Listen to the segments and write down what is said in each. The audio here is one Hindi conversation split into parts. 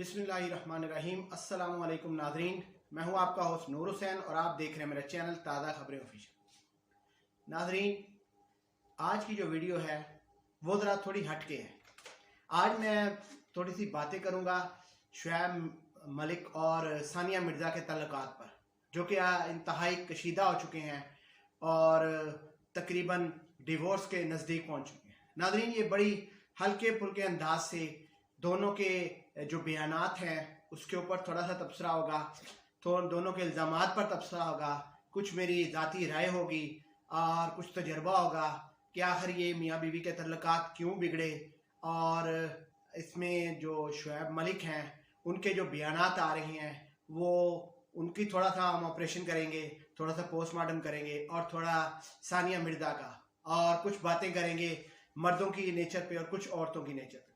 बिस्मिल्लाहिर्रहमानिर्रहीम। अस्सलामु अलैकुम नाज़रीन, मैं हूं आपका होस्ट नूर हुसैन और आप देख रहे हैं मेरा चैनल ताज़ा खबरें ऑफिशियल। नाज़रीन, आज की जो वीडियो है वो ज़रा थोड़ी हटके है। आज मैं थोड़ी सी बातें करूंगा शुएब मलिक और सानिया मिर्ज़ा के तल्लुकात पर, जो कि इंतहाई कशीदा हो चुके हैं और तकरीबन डिवोर्स के नज़दीक पहुंच चुके हैं। नाज़रीन, ये बड़ी हल्के फुल्के अंदाज से दोनों के जो बयानात हैं उसके ऊपर थोड़ा सा तबसरा होगा, तो दोनों के इल्ज़ामात पर तबसरा होगा, कुछ मेरी ज़ाती राय होगी और कुछ तजर्बा होगा कि आखिर ये मियाँ बीवी के तल्लुकात क्यों बिगड़े। और इसमें जो शुएब मलिक हैं उनके जो बयानात आ रहे हैं वो उनकी थोड़ा सा हम ऑपरेशन करेंगे, थोड़ा सा पोस्टमार्टम करेंगे और थोड़ा सानिया मिर्ज़ा का, और कुछ बातें करेंगे मर्दों की नेचर पे और कुछ औरतों की नेचर पे।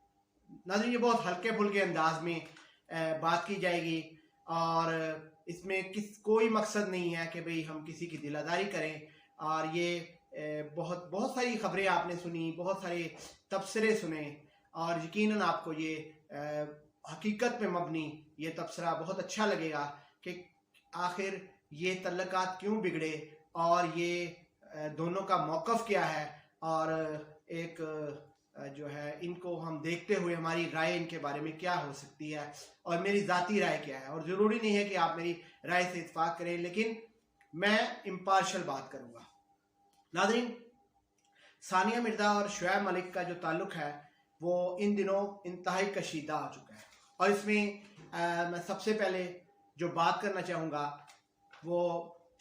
नाज़रीन, ये बहुत हल्के फुल्के अंदाज में बात की जाएगी और इसमें कोई मकसद नहीं है कि भाई हम किसी की दिलादारी करें। और ये बहुत बहुत सारी खबरें आपने सुनी, बहुत सारे तबसरे सुने और यकीनन आपको ये हकीकत पे मबनी ये तबसरा बहुत अच्छा लगेगा कि आखिर ये तल्लुकात क्यों बिगड़े और ये दोनों का मौक़िफ़ क्या है। और एक जो है इनको हम देखते हुए हमारी राय इनके बारे में क्या हो सकती है और मेरी ज़ाती राय क्या है। और ज़रूरी नहीं है कि आप मेरी राय से इत्फाक करें, लेकिन मैं इम्पार्शल बात करूँगा। नाज़रीन, सानिया मिर्ज़ा और शुएब मलिक का जो ताल्लुक़ है वो इन दिनों इंतहाई कशीदा आ चुका है और इसमें मैं सबसे पहले जो बात करना चाहूँगा वो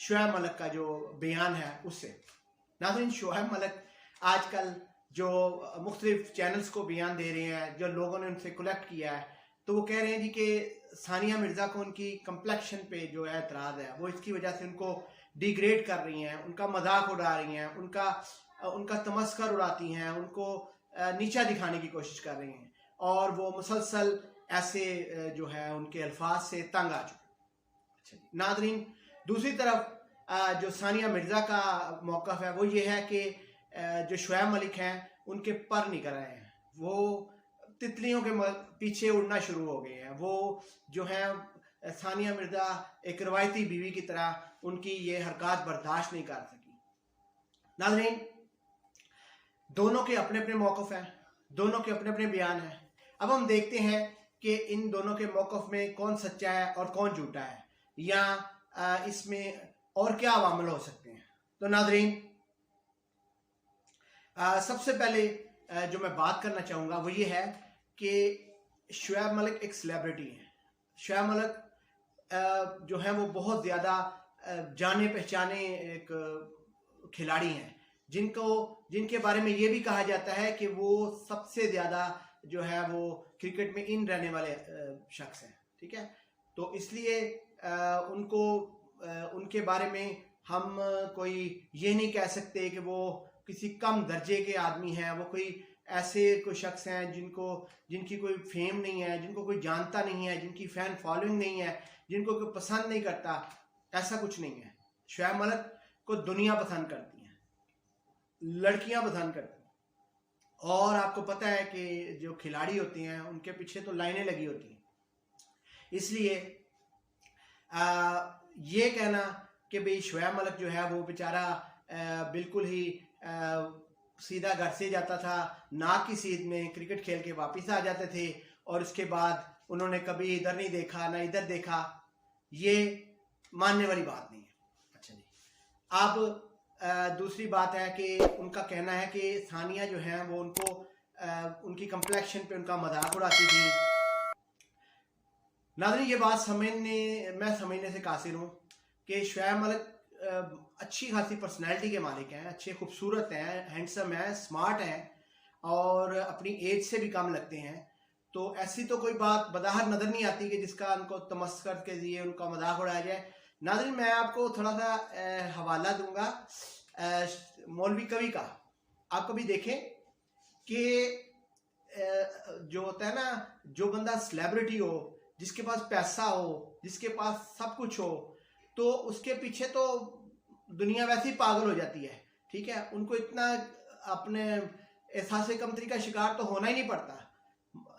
शुएब मलिक का जो बयान है उससे। नाज़रीन, शुएब मलिक आजकल जो मुख्तलिफ चैनल्स को बयान दे रहे हैं, जो लोगों ने उनसे कलेक्ट किया है, तो वो कह रहे हैं जी कि सानिया मिर्ज़ा को उनकी कम्प्लेक्शन पे जो है एतराज़ है, वो इसकी वजह से उनको डिग्रेड कर रही हैं, उनका मजाक उड़ा रही हैं, उनका तमस्खुर उड़ाती हैं, उनको नीचा दिखाने की कोशिश कर रही हैं और वो मुसलसल ऐसे जो है उनके अल्फाज से तंग आ चुके। अच्छा नाज़रीन, दूसरी तरफ जो सानिया मिर्ज़ा का मौक़िफ़ है वो ये है कि जो शुएब मलिक हैं उनके पर निकल रहे हैं, वो तितलियों के पीछे उड़ना शुरू हो गए हैं। वो जो है सानिया मिर्ज़ा एक रवायती बीवी की तरह उनकी ये हरकत बर्दाश्त नहीं कर सकी। नाज़रीन, दोनों के अपने अपने मौक़िफ़ हैं, दोनों के अपने अपने बयान हैं। अब हम देखते हैं कि इन दोनों के मौक़िफ़ में कौन सच्चा है और कौन झूठा है, या इसमें और क्या अवामिल हो सकते हैं। तो नाज़रीन, सबसे पहले जो मैं बात करना चाहूँगा वो ये है कि शुएब मलिक एक सेलिब्रिटी है। शुएब मलिक जो है वो बहुत ज़्यादा जाने पहचाने एक खिलाड़ी हैं, जिनके बारे में ये भी कहा जाता है कि वो सबसे ज़्यादा जो है वो क्रिकेट में इन रहने वाले शख्स हैं। ठीक है, तो इसलिए उनके बारे में हम कोई ये नहीं कह सकते कि वो किसी कम दर्जे के आदमी हैं, वो कोई ऐसे कोई शख्स हैं जिनकी कोई फेम नहीं है, जिनको कोई जानता नहीं है, जिनकी फ़ैन फॉलोइंग नहीं है, जिनको कोई पसंद नहीं करता, ऐसा कुछ नहीं है। शुएब मलिक को दुनिया पसंद करती है, लड़कियां पसंद करती हैं और आपको पता है कि जो खिलाड़ी होते हैं उनके पीछे तो लाइनें लगी होती हैं। इसलिए ये कहना कि भाई शुएब मलिक जो है वो बेचारा बिल्कुल ही सीधा घर से जाता था, नाक की सीध में क्रिकेट खेल के वापस आ जाते थे और उसके बाद उन्होंने कभी इधर नहीं देखा ना इधर देखा, ये मानने वाली बात नहीं है। अच्छा जी, अब दूसरी बात है कि उनका कहना है कि सानिया जो है वो उनकी कम्प्लेक्शन पे उनका मजाक उड़ाती थी। नाज़रीन, ये बात मैं समझने से कासिर हूँ कि शुएब मलिक अच्छी खासी पर्सनैलिटी के मालिक हैं, अच्छे खूबसूरत हैं, हैंडसम हैं, स्मार्ट हैं और अपनी एज से भी कम लगते हैं। तो ऐसी तो कोई बात बज़ाहिर नज़र नहीं आती कि जिसका उनको तमस्खुर के लिए उनका मजाक उड़ाया जाए। नाज़रीन, मैं आपको थोड़ा सा हवाला दूंगा मौलवी कवि का। आप कभी देखें कि जो होता है ना, जो बंदा सेलिब्रिटी हो, जिसके पास पैसा हो, जिसके पास सब कुछ हो, तो उसके पीछे तो दुनिया वैसे ही पागल हो जाती है। ठीक है, उनको इतना अपने एहसास कमतरी का शिकार तो होना ही नहीं पड़ता।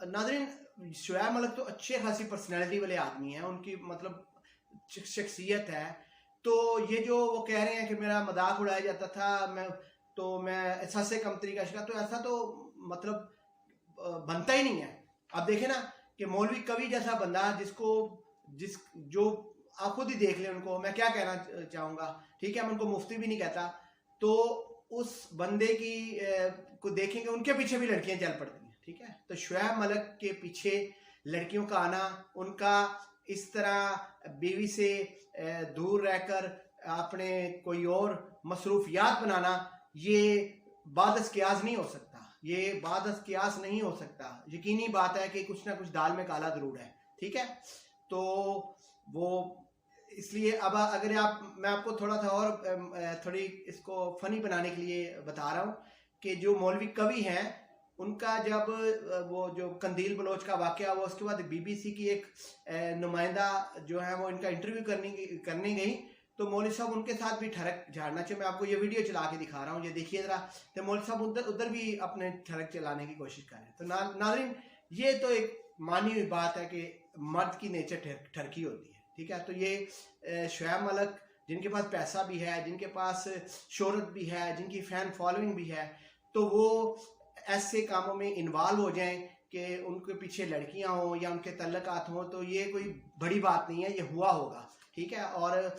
नाज़रीन, शुएब मलिक तो अच्छे खासी पर्सनैलिटी वाले आदमी हैं, उनकी मतलब शख्सियत है। तो ये जो वो कह रहे हैं कि मेरा मजाक उड़ाया जाता था, मैं एहसास कमतरी का शिकार, तो ऐसा तो मतलब बनता ही नहीं है। अब देखें ना कि मौलवी कवि जैसा बंदा जो आप खुद ही देख लें उनको, मैं क्या कहना चाहूँगा, ठीक है, मैं उनको मुफ्ती भी नहीं कहता, तो उस बंदे की को देखेंगे उनके पीछे भी लड़कियां चल पड़ती हैं, ठीक है। तो शुएब मलिक के पीछे लड़कियों का आना, उनका इस तरह बीवी से दूर रहकर अपने कोई और मसरूफियात बनाना, ये बादस कियास नहीं हो सकता, ये बादस कियास नहीं हो सकता। यकीनी बात है कि कुछ ना कुछ दाल में काला जरूर है, ठीक है। तो वो इसलिए अब अगर मैं आपको थोड़ा सा और थोड़ी इसको फनी बनाने के लिए बता रहा हूँ कि जो मौलवी कवि हैं उनका जब वो जो कंदील बलोच का वाकया हुआ, उसके बाद बीबीसी की एक नुमाइंदा जो है वो इनका इंटरव्यू करने गई, तो मौलवी साहब उनके साथ भी ठरक झाड़ना चाहिए। मैं आपको ये वीडियो चला के दिखा रहा हूँ, ये देखिए जरा। तो मौलवी साहब उधर भी अपने ठरक चलाने की कोशिश कर रहे हैं। तो नाज़रीन, ये तो एक मानी हुई बात है कि मर्द की नेचर ठरकी होती है, ठीक है। तो ये शुएब मलिक जिनके पास पैसा भी है, जिनके पास शोहरत भी है, जिनकी फ़ैन फॉलोइंग भी है, तो वो ऐसे कामों में इन्वॉल्व हो जाएं कि उनके पीछे लड़कियां हों या उनके तल्लकात हों, तो ये कोई बड़ी बात नहीं है, ये हुआ होगा, ठीक है। और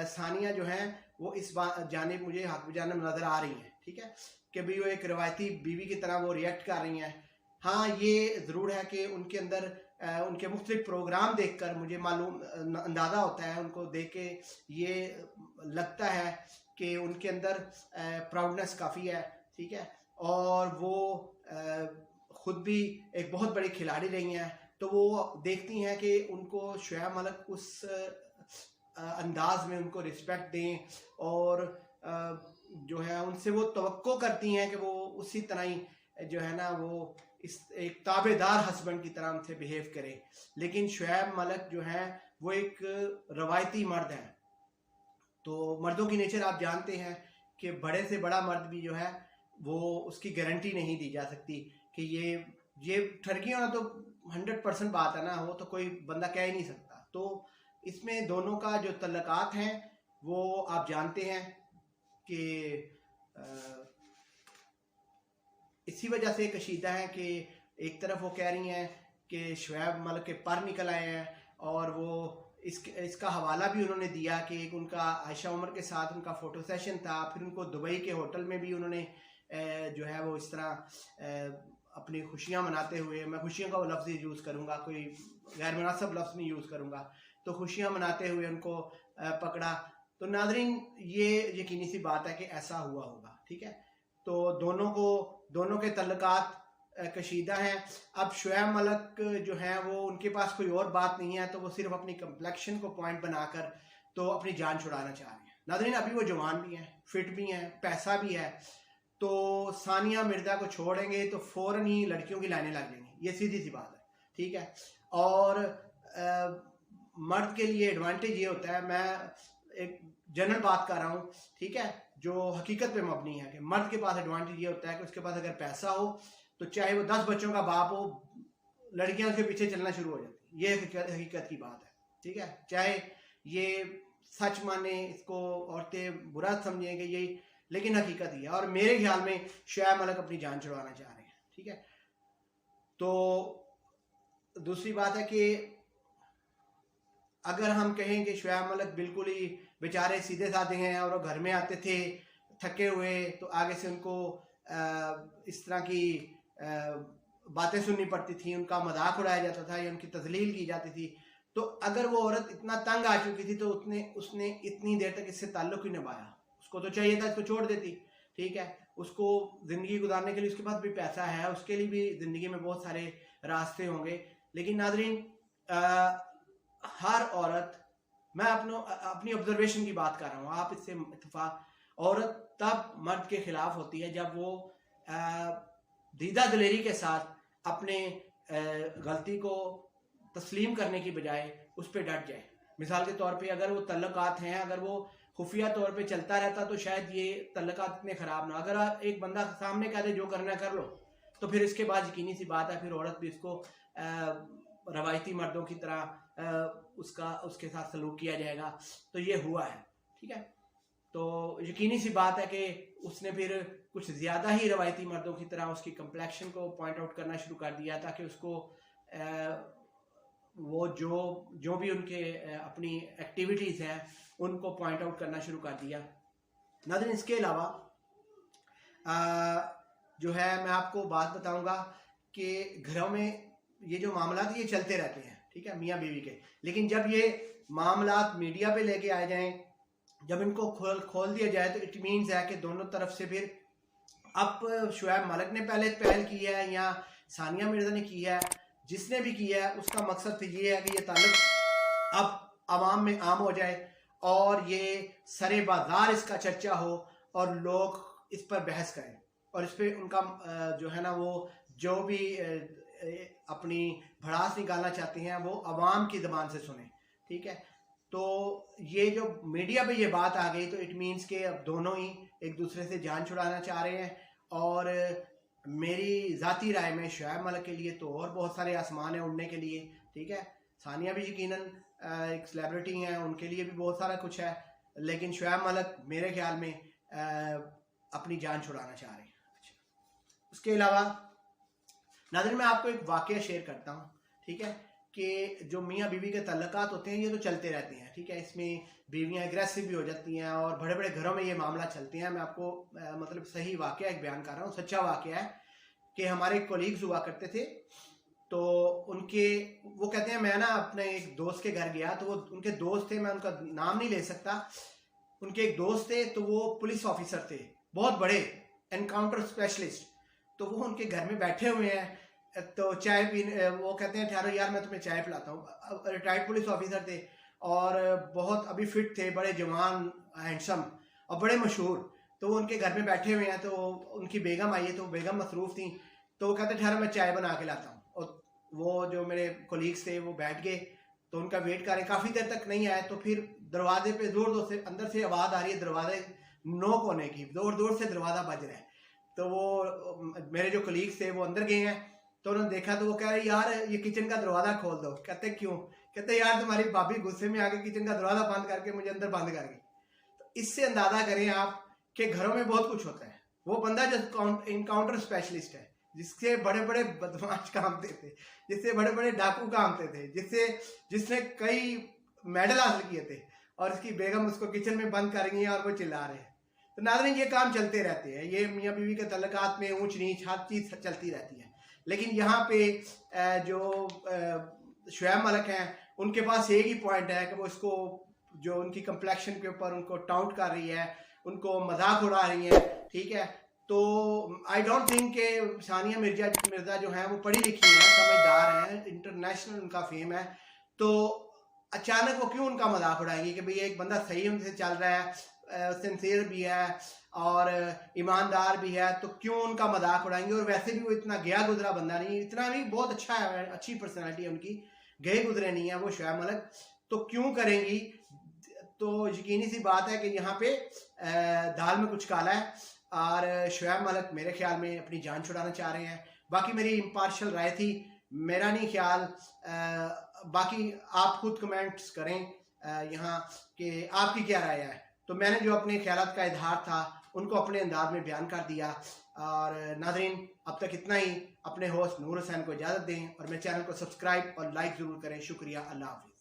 सानिया जो है वो इस जानिब मुझे हक जानब नज़र आ रही हैं, ठीक है, कि भी वो एक रवायती बीवी की तरह वो रिएक्ट कर रही हैं। हाँ, ये ज़रूर है कि उनके अंदर उनके मुख्तलिफ प्रोग्राम देखकर मुझे मालूम अंदाज़ा होता है, उनको देख के ये लगता है कि उनके अंदर प्राउडनेस काफ़ी है, ठीक है। और वो ख़ुद भी एक बहुत बड़ी खिलाड़ी रही हैं, तो वो देखती हैं कि उनको शुएब मलिक उस अंदाज में उनको रिस्पेक्ट दें, और जो है उनसे वो तवक्को करती हैं कि वो उसी तरह ही जो है ना वो इस एक ताबेदार हस्बैंड की तरह उनसे बिहेव करे। लेकिन शुएब मलिक जो है वो एक रवायती मर्द हैं। तो मर्दों की नेचर आप जानते हैं कि बड़े से बड़ा मर्द भी जो है वो उसकी गारंटी नहीं दी जा सकती कि ये ठरकी होना तो 100% बात है ना, वो तो कोई बंदा कह ही नहीं सकता। तो इसमें दोनों का जो तल्लकात हैं वो आप जानते हैं कि इसी वजह से कशीदा है कि एक तरफ वो कह रही हैं कि शुएब मलिक के पर निकल आए हैं, और वो इसका हवाला भी उन्होंने दिया कि एक उनका आयशा उमर के साथ उनका फ़ोटो सेशन था, फिर उनको दुबई के होटल में भी उन्होंने जो है वो इस तरह अपनी खुशियाँ मनाते हुए, मैं खुशियों का वो लफ्ज़ यूज़ करूँगा, कोई गैर मुनासिब लफ्ज़ नहीं यूज़ करूँगा, तो खुशियाँ मनाते हुए उनको पकड़ा। तो नाज़रीन, ये यकीनी सी बात है कि ऐसा हुआ होगा, ठीक है। तो दोनों के तल्लकात कशीदा हैं। अब शुएब मलिक जो है वो उनके पास कोई और बात नहीं है, तो वो सिर्फ अपनी कम्प्लेक्शन को पॉइंट बनाकर तो अपनी जान छुड़ाना चाह रहे हैं। नाज़रीन, अभी वो जवान भी हैं, फिट भी हैं, पैसा भी है, तो सानिया मिर्ज़ा को छोड़ेंगे तो फ़ौरन ही लड़कियों की लाइनें लग जाएंगी, ये सीधी सी बात है, ठीक है। और मर्द के लिए एडवांटेज ये होता है, मैं एक जनरल बात कर रहा हूँ, ठीक है, जो हकीकत पे मबनी है कि मर्द के पास एडवांटेज ये होता है कि उसके पास अगर पैसा हो तो चाहे वो 10 बच्चों का बाप हो, लड़कियां उसके पीछे चलना शुरू हो जाती। ये हकीकत की बात है, ठीक है। चाहे ये सच माने, इसको औरतें बुरा समझेंगे यही, लेकिन हकीकत ही है। और मेरे ख्याल में शुएब मलिक अपनी जान छुड़वाना चाह रहे हैं, ठीक है। तो दूसरी बात है कि अगर हम कहें कि शुएब मलिक बिल्कुल ही बेचारे सीधे साधे हैं और वो घर में आते थे थके हुए, तो आगे से उनको इस तरह की बातें सुननी पड़ती थी, उनका मजाक उड़ाया जाता था या उनकी तजलील की जाती थी, तो अगर वो औरत इतना तंग आ चुकी थी तो उसने इतनी देर तक इससे ताल्लुक ही निभाया। उसको तो चाहिए था इसको छोड़ देती, ठीक है। उसको ज़िंदगी गुजारने के लिए उसके पास भी पैसा है, उसके लिए भी ज़िंदगी में बहुत सारे रास्ते होंगे। लेकिन नाज़रीन, हर औरत, मैं अपनी ऑब्जर्वेशन की बात कर रहा हूँ, आप इससे इत्तेफाक, औरत तब मर्द के खिलाफ होती है जब वो दीदा दिलेरी के साथ अपने गलती को तस्लीम करने की बजाय उस पर डट जाए। मिसाल के तौर पे अगर वो तल्लकात हैं, अगर वो खुफिया तौर पे चलता रहता तो शायद ये तल्लकात इतने ख़राब ना। अगर एक बंदा सामने कह दे जो करना कर लो, तो फिर इसके बाद यकीनी सी बात है फिर औरत भी इसको रवायती मर्दों की तरह उसके साथ सलूक किया जाएगा, तो ये हुआ है। ठीक है, तो यकीनी सी बात है कि उसने फिर कुछ ज़्यादा ही रवायती मर्दों की तरह उसकी कम्प्लेक्शन को पॉइंट आउट करना शुरू कर दिया, ताकि उसको वो जो भी उनके अपनी एक्टिविटीज़ हैं उनको पॉइंट आउट करना शुरू कर दिया। नाज़रीन, इसके अलावा जो है मैं आपको बात बताऊंगा कि घरों में ये जो मामला ये चलते रहते हैं, ठीक है, मियाँ बीवी के, लेकिन जब ये मामला मीडिया पे लेके आए जाएं, जब इनको खोल दिया जाए, तो इट मीन्स है कि दोनों तरफ से फिर अब शुएब मलिक ने पहल की है या सानिया मिर्जा ने की है, जिसने भी किया है उसका मकसद तो ये है कि ये ताल्लुक अब आवाम में आम हो जाए और ये सरे बाजार इसका चर्चा हो और लोग इस पर बहस करें और इस पर उनका जो है ना वो जो भी अपनी भड़ास निकालना चाहते हैं वो अवाम की ज़बान से सुने। ठीक है, तो ये जो मीडिया पे ये बात आ गई, तो इट मीन्स के अब दोनों ही एक दूसरे से जान छुड़ाना चाह रहे हैं। और मेरी ज़ाती राय में शुएब मलिक के लिए तो और बहुत सारे आसमान हैं उड़ने के लिए। ठीक है, सानिया भी यकीनन एक सेलिब्रिटी हैं, उनके लिए भी बहुत सारा कुछ है, लेकिन शुएब मलिक मेरे ख्याल में अपनी जान छुड़ाना चाह रहे हैं। उसके अलावा नाज़रीन, मैं आपको एक वाक़या शेयर करता हूँ। ठीक है, कि जो मियाँ बीवी के तल्लुकात होते हैं ये तो चलते रहते हैं। ठीक है, इसमें बीवियाँ एग्रेसिव भी हो जाती हैं और बड़े बड़े घरों में ये मामला चलते हैं। मैं आपको मतलब सही वाक़या एक बयान कर रहा हूँ, सच्चा वाक़या है कि हमारे कोलीग्स हुआ करते थे, तो उनके वो कहते हैं, मैं ना अपने एक दोस्त के घर गया, तो वो उनके दोस्त थे, मैं उनका नाम नहीं ले सकता, उनके एक दोस्त थे, तो वो पुलिस ऑफिसर थे, बहुत बड़े एनकाउंटर स्पेशलिस्ट। तो वो उनके घर में बैठे हुए हैं, तो चाय पीने, वो कहते हैं ठहरो यार मैं तुम्हें चाय पिलाता हूँ। रिटायर्ड पुलिस ऑफिसर थे और बहुत अभी फिट थे, बड़े जवान, हैंडसम और बड़े मशहूर। तो वो उनके घर में बैठे हुए हैं, तो उनकी बेगम आई है, तो बेगम मसरूफ़ थी, तो वो कहते ठहरो मैं चाय बना के लाता हूँ। और वो जो मेरे कोलीग्स थे वो बैठ गए, तो उनका वेट करें, काफ़ी देर तक नहीं आए, तो फिर दरवाजे पे ज़ोर ज़ोर से अंदर से आवाज़ आ रही है, दरवाजे नॉक होने की, ज़ोर ज़ोर से दरवाज़ा बज रहा है। तो वो मेरे जो कोलीग्स थे वो अंदर गए हैं, तो उन्होंने देखा, तो वो कह रहे यार ये किचन का दरवाज़ा खोल दो। कहते क्यों? कहते यार तुम्हारी भाभी गुस्से में आके किचन का दरवाज़ा बंद करके मुझे अंदर बंद कर गई। तो इससे अंदाज़ा करें आप कि घरों में बहुत कुछ होता है। वो बंदा जो इनकाउंटर स्पेशलिस्ट है, जिससे बड़े बड़े बदमाश कामते थे, जिससे बड़े बड़े डाकू कामते थे, जिसने कई मेडल हासिल किए थे, और इसकी बेगम उसको किचन में बंद कर गई है और वो चिल्ला रहे हैं। तो नाज़रीन, ये काम चलते रहते हैं, ये मियाँ बीवी के तल्लुकात में ऊंच नीच हर चीज़ चलती रहती है। लेकिन यहाँ पे जो शुएब मलिक हैं, उनके पास एक ही पॉइंट है कि वो इसको जो उनकी कम्प्लेक्शन के ऊपर उनको टाउट कर रही है, उनको मजाक उड़ा रही है। ठीक है, तो आई डोंट थिंक कि सानिया मिर्जा जो हैं वो पढ़ी लिखी हैं, समझदार हैं, इंटरनेशनल उनका फेम है, तो अचानक वो क्यों उनका मजाक उड़ाएंगी कि भाई एक बंदा सही उनसे चल रहा है, सिंसियर भी है और ईमानदार भी है, तो क्यों उनका मजाक उड़ाएंगे। और वैसे भी वो इतना गया गुजरा बंदा नहीं, इतना भी बहुत अच्छा है, अच्छी पर्सनैलिटी है उनकी, गए गुजरे नहीं है वो शुएब मलिक, तो क्यों करेंगी। तो यकीनी सी बात है कि यहाँ पे दाल में कुछ काला है और शुएब मलिक मेरे ख्याल में अपनी जान छुड़ाना चाह रहे हैं। बाकी मेरी इम्पार्शियल राय थी, मेरा नहीं ख्याल, बाकी आप खुद कमेंट्स करें यहाँ कि आपकी क्या राय है। तो मैंने जो अपने ख्यालात का इजहार था उनको अपने अंदाज में बयान कर दिया। और नाज़रीन, अब तक इतना ही। अपने होस्ट नूर हुसैन को इजाज़त दें और मेरे चैनल को सब्सक्राइब और लाइक ज़रूर करें। शुक्रिया, अल्लाह हाफ़िज़।